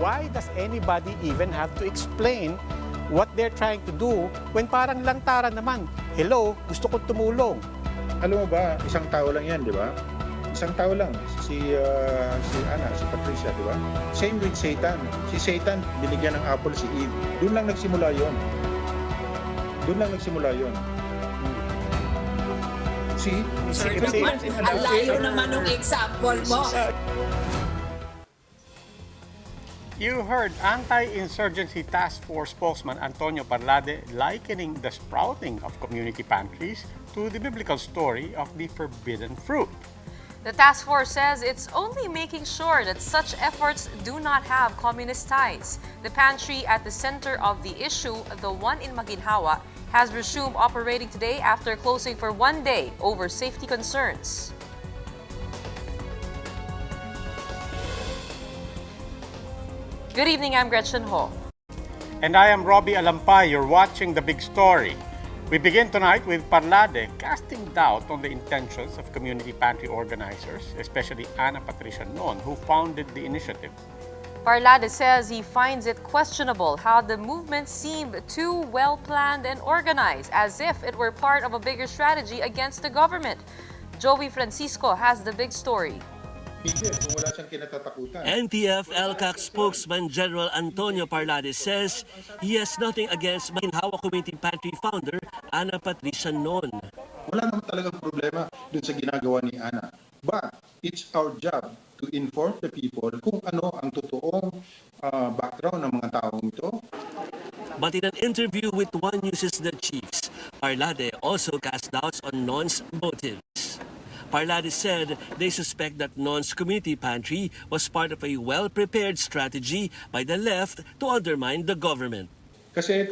Why does anybody even have to explain what they're trying to do when parang lantaran naman? Hello, gusto kong tumulong. Alam mo ba, isang tao lang yan, di ba? Isang tao lang, si Patricia, di ba? Same with Satan. Si Satan, binigyan ng apple si Eve. Doon lang nagsimula yon. See? Ang layo naman ng example mo. You heard Anti-Insurgency Task Force spokesman Antonio Parlade likening the sprouting of community pantries to the biblical story of the forbidden fruit. The task force says it's only making sure that such efforts do not have communist ties. The pantry at the center of the issue, the one in Maginhawa, has resumed operating today after closing for 1 day over safety concerns. Good evening, I'm Gretchen Ho. And I am Robbie Alampay. You're watching The Big Story. We begin tonight with Parlade casting doubt on the intentions of community pantry organizers, especially Ana Patricia Non, who founded the initiative. Parlade says he finds it questionable how the movement seemed too well-planned and organized, as if it were part of a bigger strategy against the government. Joey Francisco has the big story. Kung wala siyang kinatatakutan. NTF-LCAC spokesman General Antonio Parlade says he has nothing against Maginhawa Community Pantry founder Ana Patricia Non. Wala naman talagang problema dun sa ginagawa ni Ana. But it's our job to inform the people kung ano ang totoong background ng mga taong ito. But in an interview with One News' The Chiefs, Parlade also cast doubts on Non's motives. Parlade said they suspect that Non's community pantry was part of a well-prepared strategy by the left to undermine the government. Kasi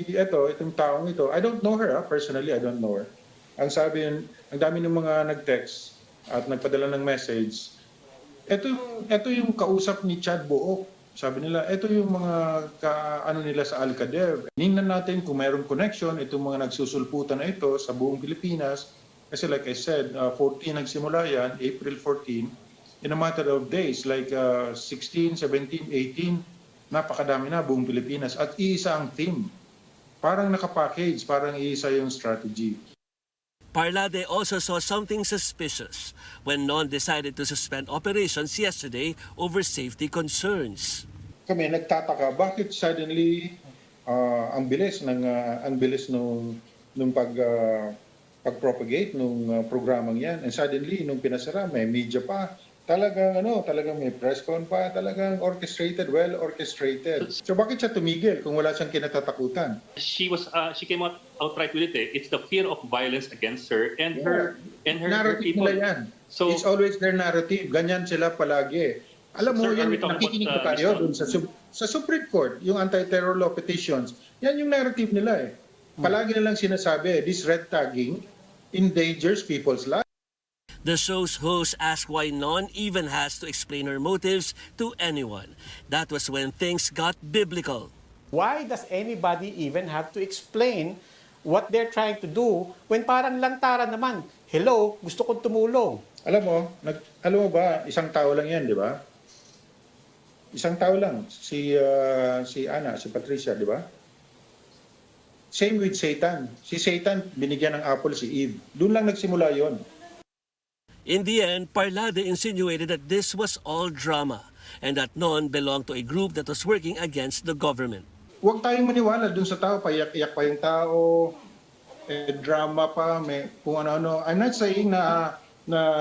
itong taong ito, I don't know her personally, I don't know her. Ang sabi, ang dami ng mga nag-text at nagpadala ng message, ito yung kausap ni Chad Book. Sabi nila, ito yung mga nila sa Alcader. Tingnan natin kung mayroong connection, itong mga nagsusulputan na ito sa buong Pilipinas. Kasi like I said, 14 nagsimula yan, April 14. In a matter of days, like 16, 17, 18, napakadami na buong Pilipinas. At iisa ang team. Parang nakapackage, parang iisa yung strategy. Parlade also saw something suspicious when Non decided to suspend operations yesterday over safety concerns. Kami nagtataka, bakit suddenly ang bilis nung pag-propagate nung programang yan. And suddenly, nung pinasara, may media pa. Talagang may press con pa. Talagang orchestrated, well orchestrated. So bakit siya tumigil kung wala siyang kinatatakutan? She came out outright with it. It's the fear of violence against her and her narrative people. nila yan. So, it's always their narrative. Ganyan sila palagi. Alam mo, sir, yung nakikinig ko tayo dun sa Supreme Court, yung anti-terror law petitions, yan yung narrative nila eh. Palagi nilang sinasabi, this red tagging endangers people's lives. The show's host asked why Non even has to explain her motives to anyone. That was when things got biblical. Why does anybody even have to explain what they're trying to do when parang lantaran naman? Hello, gusto kong tumulong. Alam mo ba, isang tao lang yan, di ba? Isang tao lang, si Patricia, di ba? Same with Satan. Si Satan, binigyan ng apple si Eve. Doon lang nagsimula yon. In the end, Parlade insinuated that this was all drama and that Non belonged to a group that was working against the government. Huwag tayong maniwala dun sa tao, payak-iyak pa yung tao, drama pa, may kung ano-ano. I'm not saying na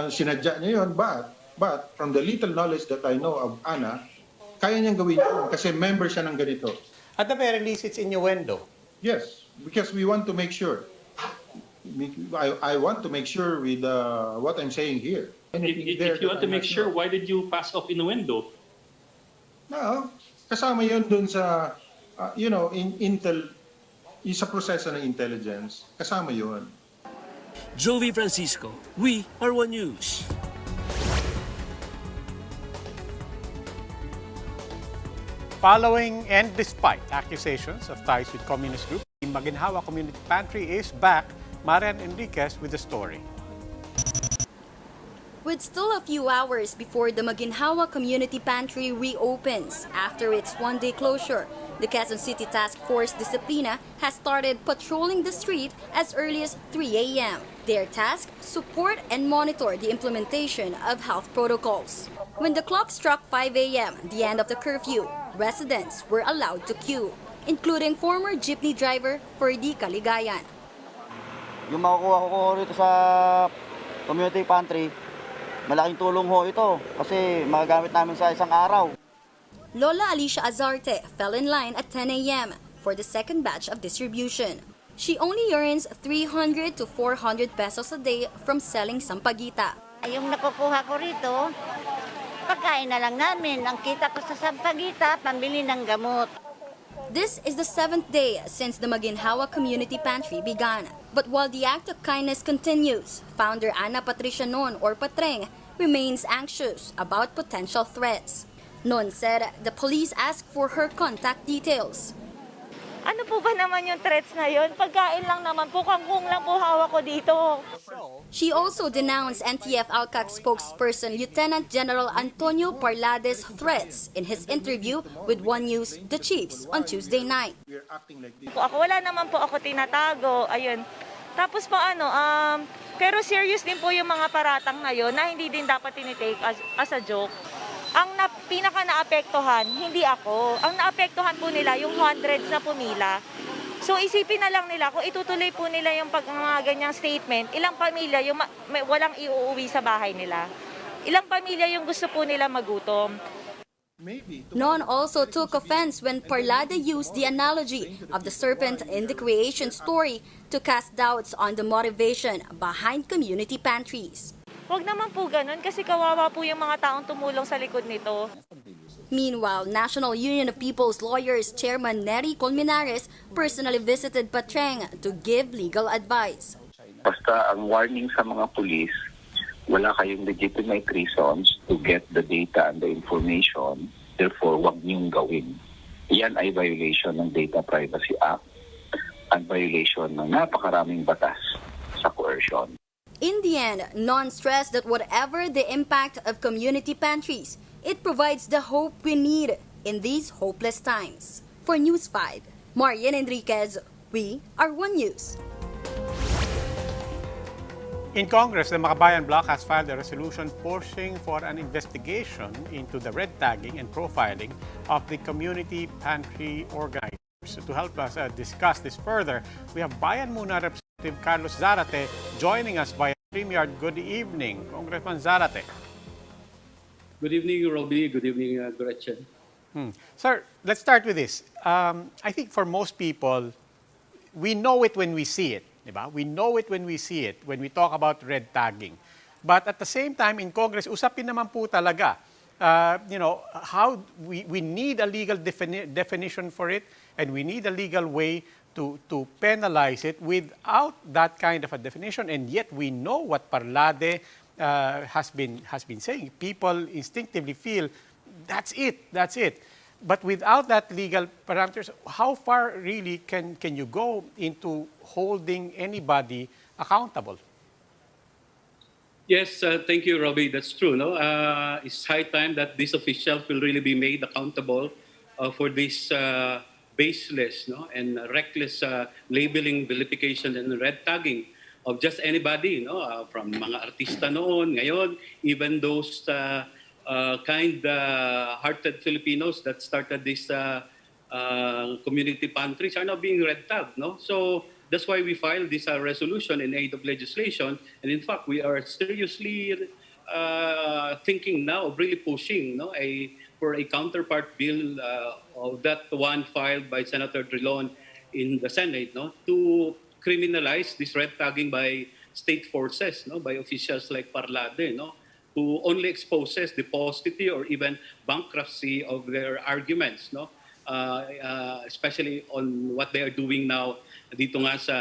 sinadya niya yun, but from the little knowledge that I know of Ana, kaya niyang gawin yun kasi member siya ng ganito. At the very least, it's innuendo. Yes, because we want to make sure. I want to make sure with what I'm saying here. If you want to make sure, why did you pass off innuendo? No, kasama yun dun sa, sa proseso ng intelligence. Kasama yun. Joey Francisco, we are One News. Following and despite accusations of ties with communist groups, the Maginhawa Community Pantry is back. Marian Enriquez with the story. With with still a few hours before the Maginhawa Community Pantry reopens after its one-day closure, the Quezon City Task Force Disciplina has started patrolling the street as early as 3 a.m. Their task, support and monitor the implementation of health protocols. When the clock struck 5 a.m., the end of the curfew, residents were allowed to queue, including former jeepney driver Ferdy Caligayan. Yung makukuha ko rito sa community pantry, malaking tulong ho ito kasi magagamit namin sa isang araw. Lola Alicia Azarte fell in line at 10 a.m. for the second batch of distribution. She only earns 300 to 400 pesos a day from selling sampagita. Yung nakukuha ko rito, pagkain na lang namin. Ang kita ko sa sampagita, pambili ng gamot. This is the 7th day since the Maginhawa Community Pantry began. But while the act of kindness continues, founder Ana Patricia Non or Patreng remains anxious about potential threats. Non said the police asked for her contact details. Ano po ba naman yung threats na yun? Pagkain lang naman po, kangkong lang po hawak ko dito. She also denounced NTF Alcac spokesperson Lieutenant General Antonio Parlades' threats in his interview with One News, The Chiefs, on Tuesday night. Wala naman po ako tinatago, ayun. Tapos po pero serious din po yung mga paratang na yun na hindi din dapat tinitake as a joke. Ang pinaka naapektuhan, hindi ako. Ang naapektuhan po nila yung hundreds na pumila. So isipin na lang nila kung itutuloy po nila yung mga ganyang statement, ilang pamilya yung walang iuuwi sa bahay nila. Ilang pamilya yung gusto po nila magutom. Non also took offense when Parlade used the analogy of the serpent in the creation story to cast doubts on the motivation behind community pantries. Huwag naman po ganun kasi kawawa po yung mga taong tumulong sa likod nito. Meanwhile, National Union of People's Lawyers Chairman Nery Colmenares personally visited Patreng to give legal advice. Basta ang warning sa mga pulis, wala kayong legitimate reasons to get the data and the information, therefore wag niyong gawin. Yan ay violation ng Data Privacy Act at violation ng napakaraming batas sa coercion. In the end, Non stressed that whatever the impact of community pantries, it provides the hope we need in these hopeless times. For News 5, Marian Enriquez, we are One News. In Congress, the Makabayan Bloc has filed a resolution pushing for an investigation into the red tagging and profiling of the community pantry organizers. To help us discuss this further, we have Bayan Muna Representative Carlos Zarate joining us via StreamYard. Good evening, Congressman Zarate. Good evening, Robbie. Good evening, Gretchen. Sir, let's start with this. I think for most people, we know it when we see it. Diba? We know it when we see it, when we talk about red tagging. But at the same time, in Congress, usapin naman po talaga, how we need a legal definition for it, and we need a legal way to penalize it without that kind of a definition. And yet we know what Parlade has been saying. People instinctively feel that's it. But without that legal parameters, how far really can you go into holding anybody accountable? Yes, thank you, Robbie. That's true. No, it's high time that these officials will really be made accountable for this baseless, and reckless labeling, vilification, and red tagging of just anybody. From mga artista noon, ngayon, even those kind-hearted Filipinos that started this community pantries are now being red tagged. So that's why we filed this resolution in aid of legislation. And in fact, we are seriously thinking now of really pushing for a counterpart bill of that one filed by Senator Drilon in the Senate to criminalize this red tagging by state forces, by officials like Parlade, who only exposes the paucity or even bankruptcy of their arguments, especially on what they are doing now dito nga sa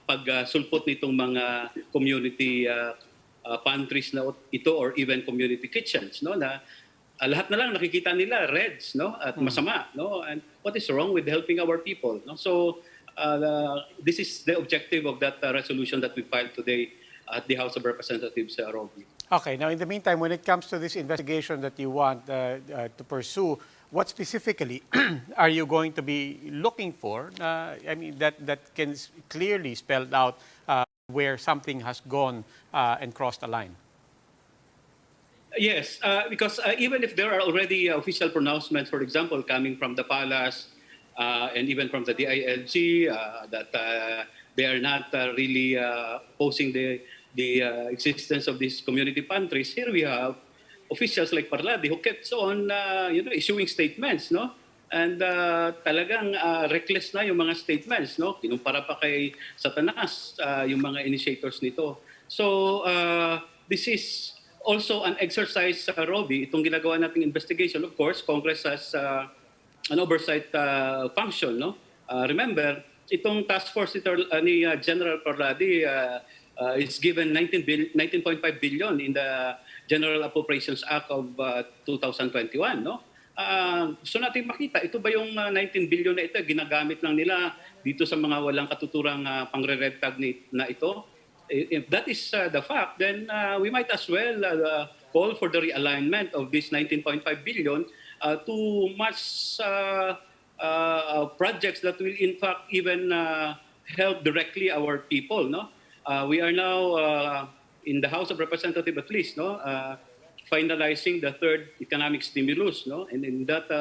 pagsulpot nitong mga community pantries na ito or even community kitchens, na lahat na lang nakikita nila reds, at masama, and what is wrong with helping our people, So this is the objective of that resolution that we filed today at the House of Representatives, Robbie. Okay, now in the meantime, when it comes to this investigation that you want to pursue, what specifically are you going to be looking for? I mean, that can clearly spell out where something has gone and crossed the line. Yes, because even if there are already official pronouncements, for example, coming from the palace and even from the DILG, that they are not really posing the existence of these community pantries, here we have officials like Parlade who kept on issuing statements, no? And talagang reckless na yung mga statements, no? Kinumpara pa kay Satanas yung mga initiators nito. So this is also an exercise, Robbie, itong ginagawa nating investigation. Of course, Congress has an oversight function, no? Remember, itong task force ni General Parlade is given 19.5 billion in the General Appropriations Act of 2021, no? So natin makita, ito ba yung 19 billion na ito, ginagamit lang nila dito sa mga walang katuturang pangre-red tag na ito? If that is the fact, then we might as well call for the realignment of this 19.5 billion to much projects that will in fact even help directly our people, no? We are now in the House of Representatives at least, no, finalizing the third economic stimulus, no, and in that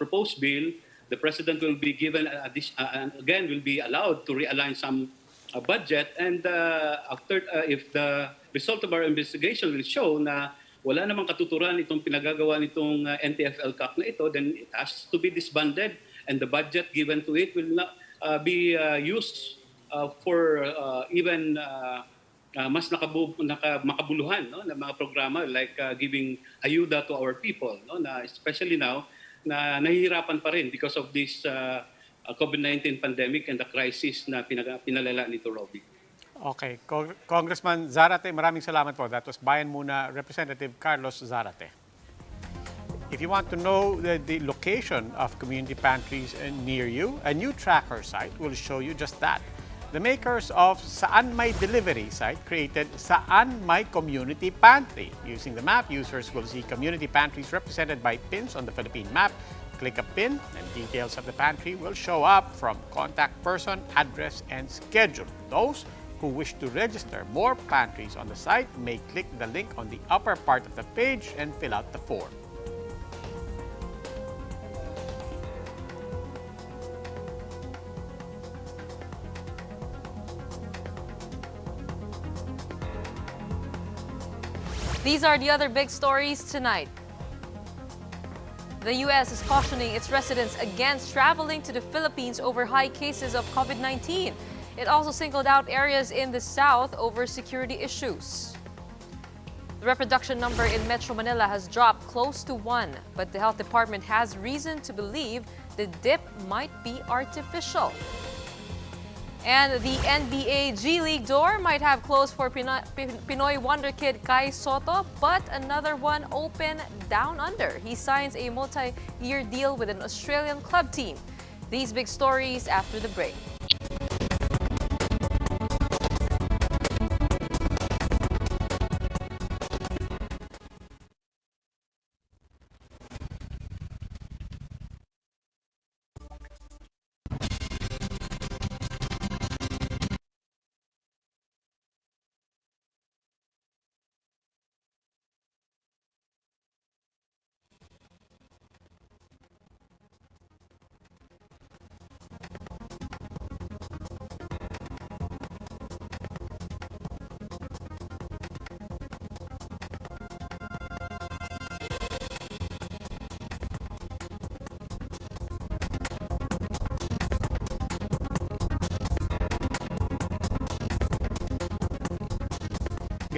proposed bill, the president will be given again will be allowed to realign some budget, and after if the result of our investigation will show na wala namang katuturan itong pinagagawa nitong NTFL CAC na ito, then it has to be disbanded, and the budget given to it will not be used for even mas makabuluhan, no, na mga programa like giving ayuda to our people, no, na especially now na nahihirapan pa rin because of this COVID-19 pandemic and the crisis na pinalala nito, Robbie. Okay. Congressman Zarate, maraming salamat po. That was Bayan Muna Representative Carlos Zarate. If you want to know the location of community pantries near you, a new tracker site will show you just that. The makers of Saan May Delivery site created Saan May Community Pantry. Using the map, users will see community pantries represented by pins on the Philippine map. Click a pin and details of the pantry will show up from contact person, address, and schedule. Those who wish to register more pantries on the site may click the link on the upper part of the page and fill out the form. These are the other big stories tonight. The U.S. is cautioning its residents against traveling to the Philippines over high cases of COVID-19. It also singled out areas in the South over security issues. The reproduction number in Metro Manila has dropped close to 1, but the health department has reason to believe the dip might be artificial. And the NBA G League door might have closed for Pinoy wonder kid Kai Soto, but another one open down under. He signs a multi-year deal with an Australian club team. These big stories after the break.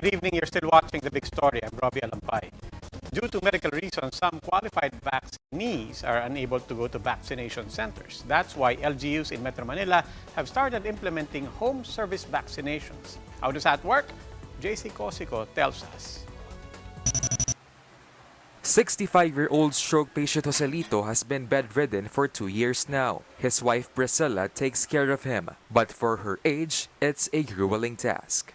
Good evening. You're still watching The Big Story. I'm Robbie Alampay. Due to medical reasons, some qualified vaccinees are unable to go to vaccination centers. That's why LGUs in Metro Manila have started implementing home service vaccinations. How does that work? JC Cosico tells us. 65-year-old stroke patient Joselito has been bedridden for 2 years now. His wife Priscilla takes care of him, but for her age, it's a grueling task.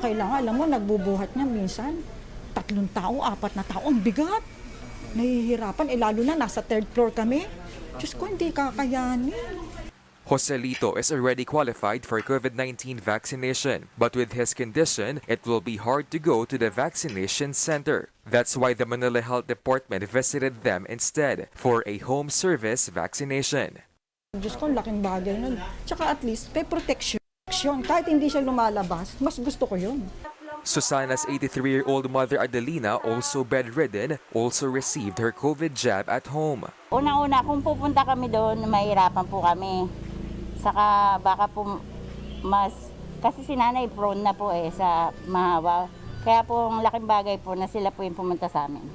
Kailangan, alam mo, nagbubuhat niya minsan. 3 tao, 4 na tao, ang bigat. Nahihirapan, lalo na nasa 3rd floor kami. Diyos ko, hindi kakayanin. Joselito is already qualified for COVID-19 vaccination, but with his condition, it will be hard to go to the vaccination center. That's why the Manila Health Department visited them instead for a home service vaccination. Diyos ko, laking bagay nun. Tsaka at least, may protection. Kahit hindi siya lumalabas, mas gusto ko yun. Susana's 83-year-old mother Adelina, also bedridden, also received her COVID jab at home. Unang-una, kung pupunta kami doon, mahirapan po kami. Saka baka po kasi si nanay prone na po sa mahawa. Kaya po ang laking bagay po na sila po yung pumunta sa amin.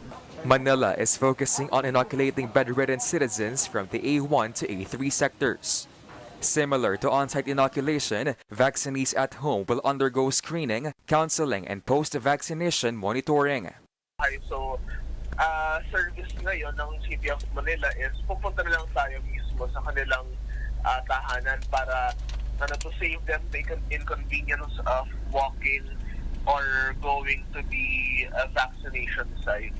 Manila is focusing on inoculating bedridden citizens from the A1 to A3 sectors. Similar to on-site inoculation, vaccinees at home will undergo screening, counseling, and post-vaccination monitoring. So, service ngayon ng City of Manila is pupunta na lang tayo mismo sa kanilang tahanan para to save them the inconvenience of walking or going to the vaccination site.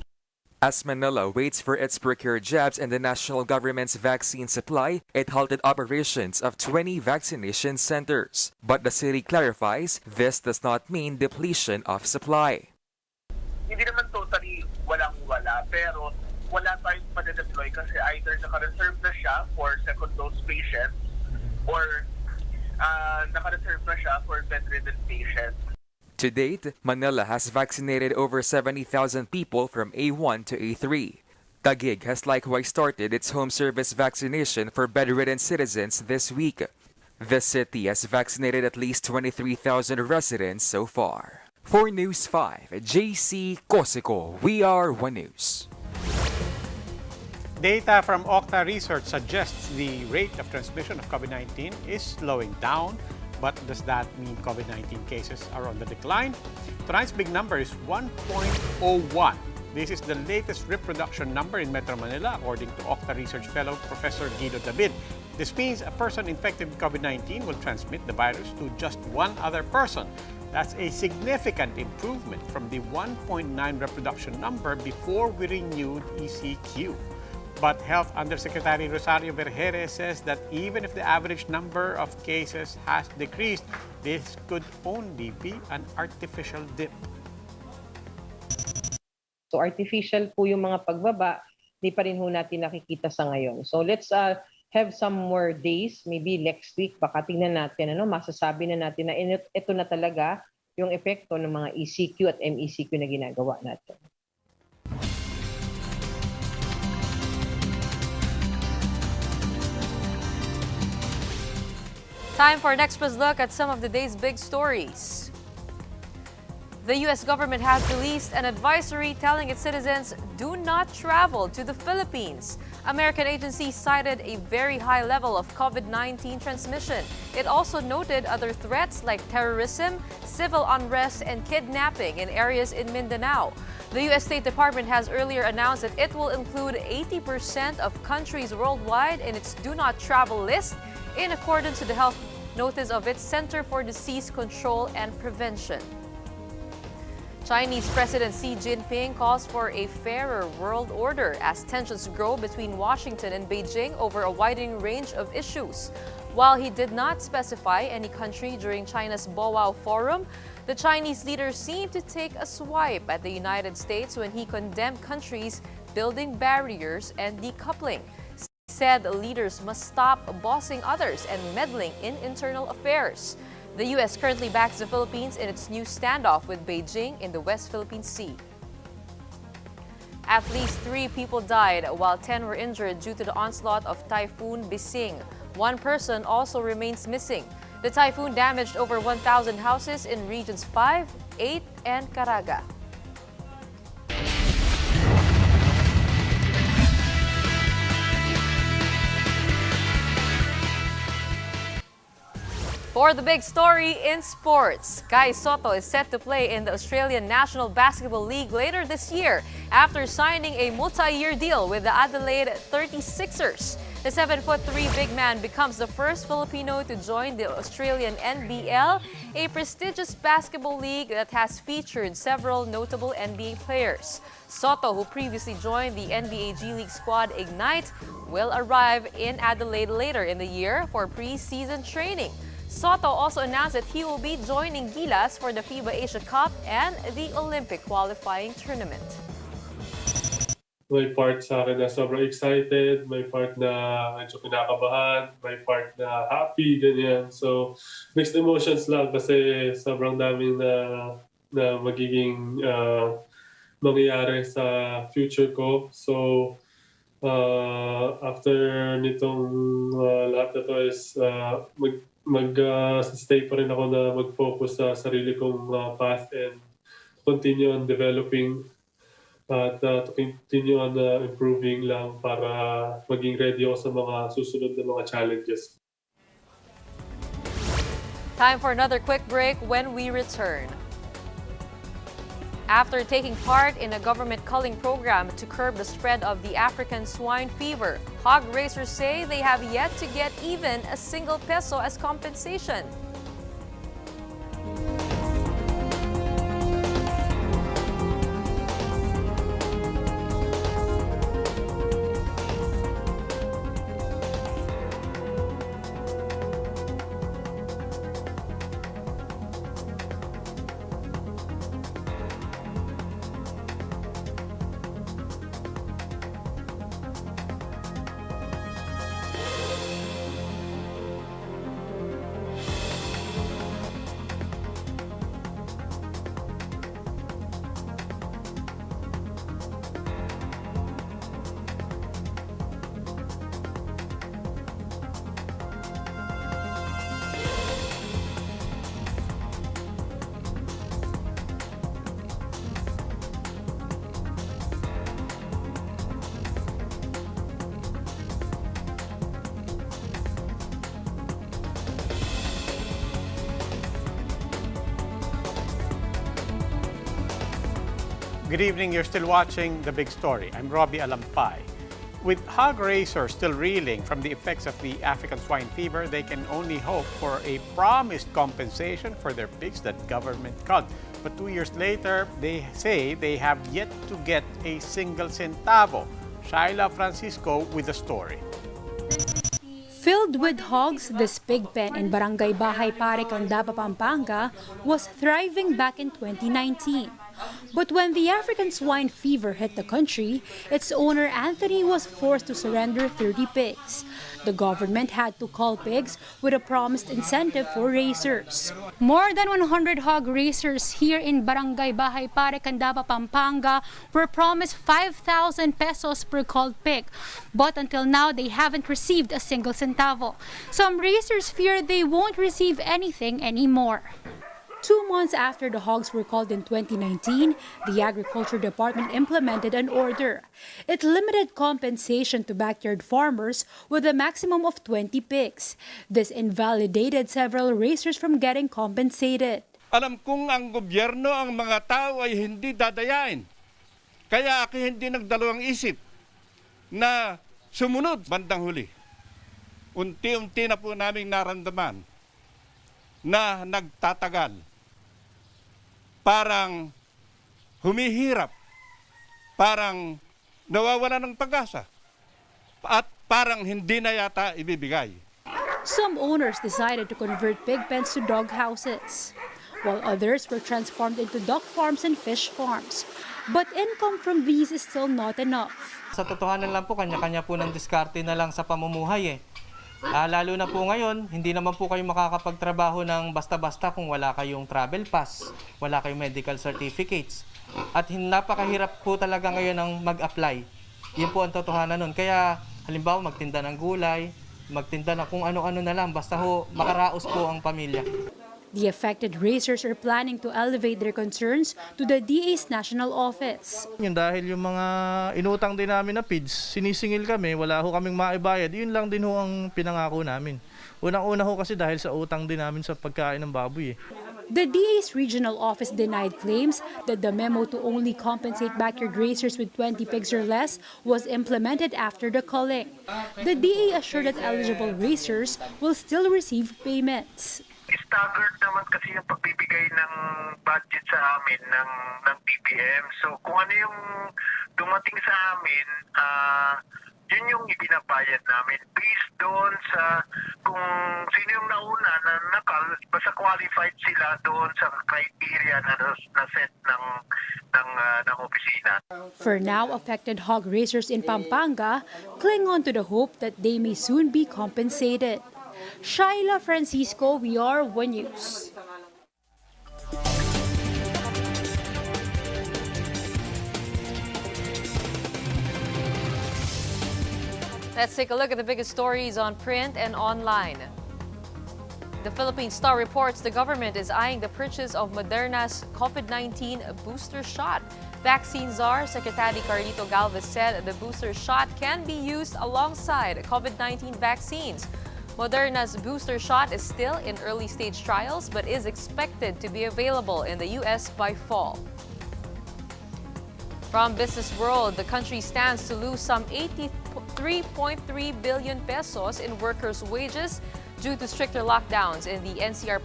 As Manila waits for its procured jabs and the national government's vaccine supply, it halted operations of 20 vaccination centers. But the city clarifies this does not mean depletion of supply. Hindi naman totally walang-wala, pero wala tayong pa-deploy kasi either naka-reserve na siya for second dose patients or naka-reserve na siya for bedridden patients. To date, Manila has vaccinated over 70,000 people from A1 to A3. Taguig has likewise started its home service vaccination for bedridden citizens this week. The city has vaccinated at least 23,000 residents so far. For News 5, JC Cosico, We Are One News. Data from Okta Research suggests the rate of transmission of COVID-19 is slowing down. But does that mean COVID-19 cases are on the decline? Tonight's big number is 1.01. This is the latest reproduction number in Metro Manila, according to Okta Research Fellow Professor Guido David. This means a person infected with COVID-19 will transmit the virus to just one other person. That's a significant improvement from the 1.9 reproduction number before we renewed ECQ. But Health Undersecretary Rosario Vergere says that even if the average number of cases has decreased, this could only be an artificial dip. So artificial po yung mga pagbaba, di pa rin ho natin nakikita sa ngayon. So let's have some more days, maybe next week, baka tingnan natin, masasabi na natin na ito na talaga yung epekto ng mga ECQ at MECQ na ginagawa natin. Time for an express look at some of the day's big stories. The U.S. government has released an advisory telling its citizens do not travel to the Philippines. American agencies cited a very high level of COVID-19 transmission. It also noted other threats like terrorism, civil unrest, and kidnapping in areas in Mindanao. The U.S. State Department has earlier announced that it will include 80% of countries worldwide in its do not travel list, in accordance to the health notice of its Center for Disease Control and Prevention. Chinese President Xi Jinping calls for a fairer world order as tensions grow between Washington and Beijing over a widening range of issues. While he did not specify any country during China's Boao Forum, the Chinese leader seemed to take a swipe at the United States when he condemned countries building barriers and decoupling. Said leaders must stop bossing others and meddling in internal affairs. The U.S. currently backs the Philippines in its new standoff with Beijing in the West Philippine Sea. At least 3 people died while 10 were injured due to the onslaught of Typhoon Bising. 1 person also remains missing. The typhoon damaged over 1,000 houses in regions 5, 8, and Caraga. For the big story in sports, Kai Sotto is set to play in the Australian National Basketball League later this year after signing a multi-year deal with the Adelaide 36ers. The The 7'3" big man becomes the first Filipino to join the Australian NBL, a prestigious basketball league that has featured several notable NBA players. Soto, who previously joined the NBA G League squad Ignite, will arrive in Adelaide later in the year for pre-season training. Soto also announced that he will be joining Gilas for the FIBA Asia Cup and the Olympic qualifying tournament. May part sa akin na sobrang excited, may part na medyo kinakabahan, may part na happy, ganyan. So, mixed emotions lang kasi sobrang daming na magiging mangyayari sa future ko. So, after nitong lahat na to is mag-stay pa rin ako na mag-focus sa sarili kong path and continue on developing at to continue on improving lang para maging ready ako sa mga susunod na mga challenges. Time for another quick break. When we return. After taking part in a government culling program to curb the spread of the African swine fever, hog racers say they have yet to get even a single peso as compensation. Good evening, you're still watching The Big Story. I'm Robbie Alampay. With hog racers still reeling from the effects of the African swine fever, they can only hope for a promised compensation for their pigs that government cut. But 2 years later, they say they have yet to get a single centavo. Shaila Francisco with the story. Filled with hogs, this pig pen in Barangay Bahay Pare, Candaba, Pampanga was thriving back in 2019. But when the African swine fever hit the country, its owner Anthony was forced to surrender 30 pigs. The government had to cull pigs with a promised incentive for racers. More than 100 hog racers here in Barangay Bahay Pare, Candaba, Pampanga were promised 5,000 pesos per culled pig. But until now, they haven't received a single centavo. Some racers fear they won't receive anything anymore. 2 months after the hogs were culled in 2019, the Agriculture Department implemented an order. It limited compensation to backyard farmers with a maximum of 20 pigs. This invalidated several racers from getting compensated. Alam kong ang gobyerno, ang mga tao ay hindi dadayain. Kaya ako hindi nagdalawang isip na sumunod bandang huli. Unti-unti na po naming naramdaman na nagtatagal. Parang humihirap, parang nawawala ng pag-asa, at parang hindi na yata ibibigay. Some owners decided to convert pig pens to dog houses, while others were transformed into duck farms and fish farms. But income from these is still not enough. Sa totohanan lang po, kanya-kanya po ng diskarte na lang sa pamumuhay eh. Lalo na po ngayon, hindi naman po kayo makakapagtrabaho ng basta-basta kung wala kayong travel pass, wala kayong medical certificates. At napakahirap po talaga ngayon ang mag-apply. Yun po ang totohanan nun. Kaya halimbawa magtinda ng gulay, magtinda na kung ano-ano na lang, basta ho makaraos po ang pamilya. The affected racers are planning to elevate their concerns to the DA's national office. Yun, dahil yung mga inutang din namin na PIDS, sinisingil kami, wala ho kaming maibayad. Yun lang din ho ang pinangako namin. Unang-una ho kasi dahil sa utang din namin sa pagkain ng baboy eh. The DA's regional office denied claims that the memo to only compensate backyard racers with 20 pigs or less was implemented after the culling. The DA assured that eligible racers will still receive payments. Staggered naman kasi yung pagbibigay ng budget sa amin ng BBM. So kung ano yung dumating sa amin, yun yung ibinabayad namin based doon sa kung sino yung nauna na basta qualified sila doon sa criteria na set ng opisina. For now, affected hog racers in Pampanga cling on to the hope that they may soon be compensated. Shaila Francisco, we are One News. Let's take a look at the biggest stories on print and online. The Philippine Star reports the government is eyeing the purchase of Moderna's COVID-19 booster shot. Vaccine czar Secretary Carlito Galvez said the booster shot can be used alongside COVID-19 vaccines. Moderna's booster shot is still in early stage trials but is expected to be available in the U.S. by fall. From Business World, the country stands to lose some 83.3 billion pesos in workers' wages due to stricter lockdowns in the NCR+.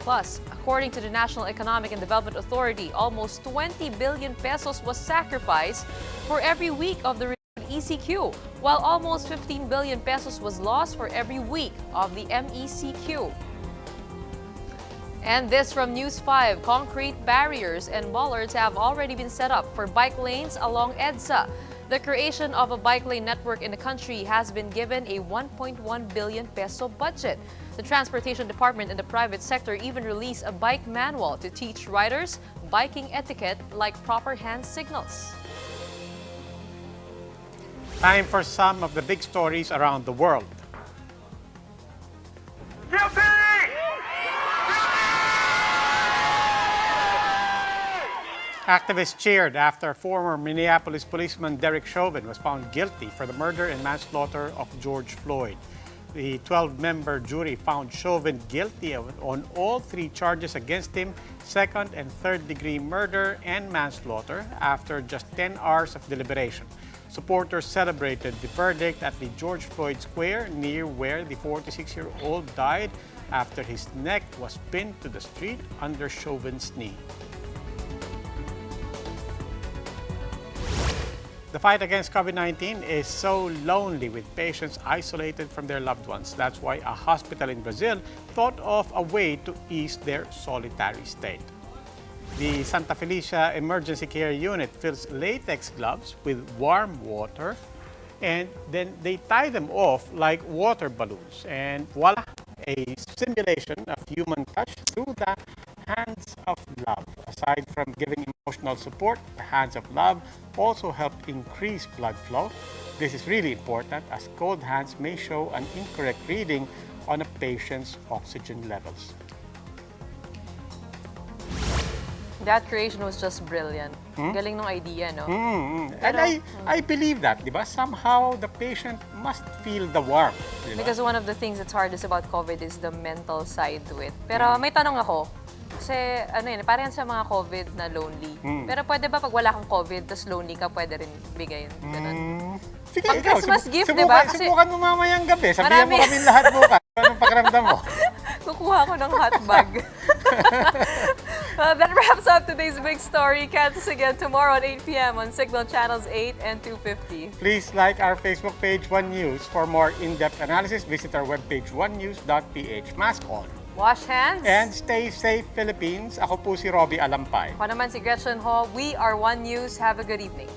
According to the National Economic and Development Authority, almost 20 billion pesos was sacrificed for every week of the ECQ, while almost 15 billion pesos was lost for every week of the MECQ. And this from News 5, concrete barriers and bollards have already been set up for bike lanes along EDSA. The creation of a bike lane network in the country has been given a 1.1 billion peso budget. The Transportation Department and the private sector even released a bike manual to teach riders biking etiquette like proper hand signals. Time for some of the big stories around the world. Activists cheered after former Minneapolis policeman Derek Chauvin was found guilty for the murder and manslaughter of George Floyd. The 12-member jury found Chauvin guilty on all 3 charges against him, second and third-degree murder and manslaughter, after just 10 hours of deliberation. Supporters celebrated the verdict at the George Floyd Square near where the 46-year-old died after his neck was pinned to the street under Chauvin's knee. The fight against COVID-19 is so lonely with patients isolated from their loved ones. That's why a hospital in Brazil thought of a way to ease their solitary state. The Santa Felicia Emergency Care Unit fills latex gloves with warm water and then they tie them off like water balloons. And voila, a simulation of human touch through the hands of love. Aside from giving emotional support, the hands of love also help increase blood flow. This is really important as cold hands may show an incorrect reading on a patient's oxygen levels. That creation was just brilliant. Galing ng idea, no? And I believe that, di ba? Somehow the patient must feel the warmth. Di ba? Because one of the things that's hardest about COVID is the mental side to it. Pero may tanong ako. Kasi ano yun, parang sa mga COVID na lonely. Pero pwede ba pag wala kang COVID, tas lonely ka, pwede rin bigay yun? Sige, pang ikaw, Christmas gift, di ba? Kasi subukan mo mamayang gabi. Sabihan mo kami lahat bukas. Anong pakiramdam mo? Kukuha ko ng hotbag. That wraps up today's big story. Catch us again tomorrow at 8 p.m. on Signal Channels 8 and 250. Please like our Facebook page, One News. For more in-depth analysis, visit our webpage, onenews.ph. Mask on. Wash hands. And stay safe, Philippines. Ako po si Robbie Alampay. Ako naman si Gretchen Ho. We are One News. Have a good evening.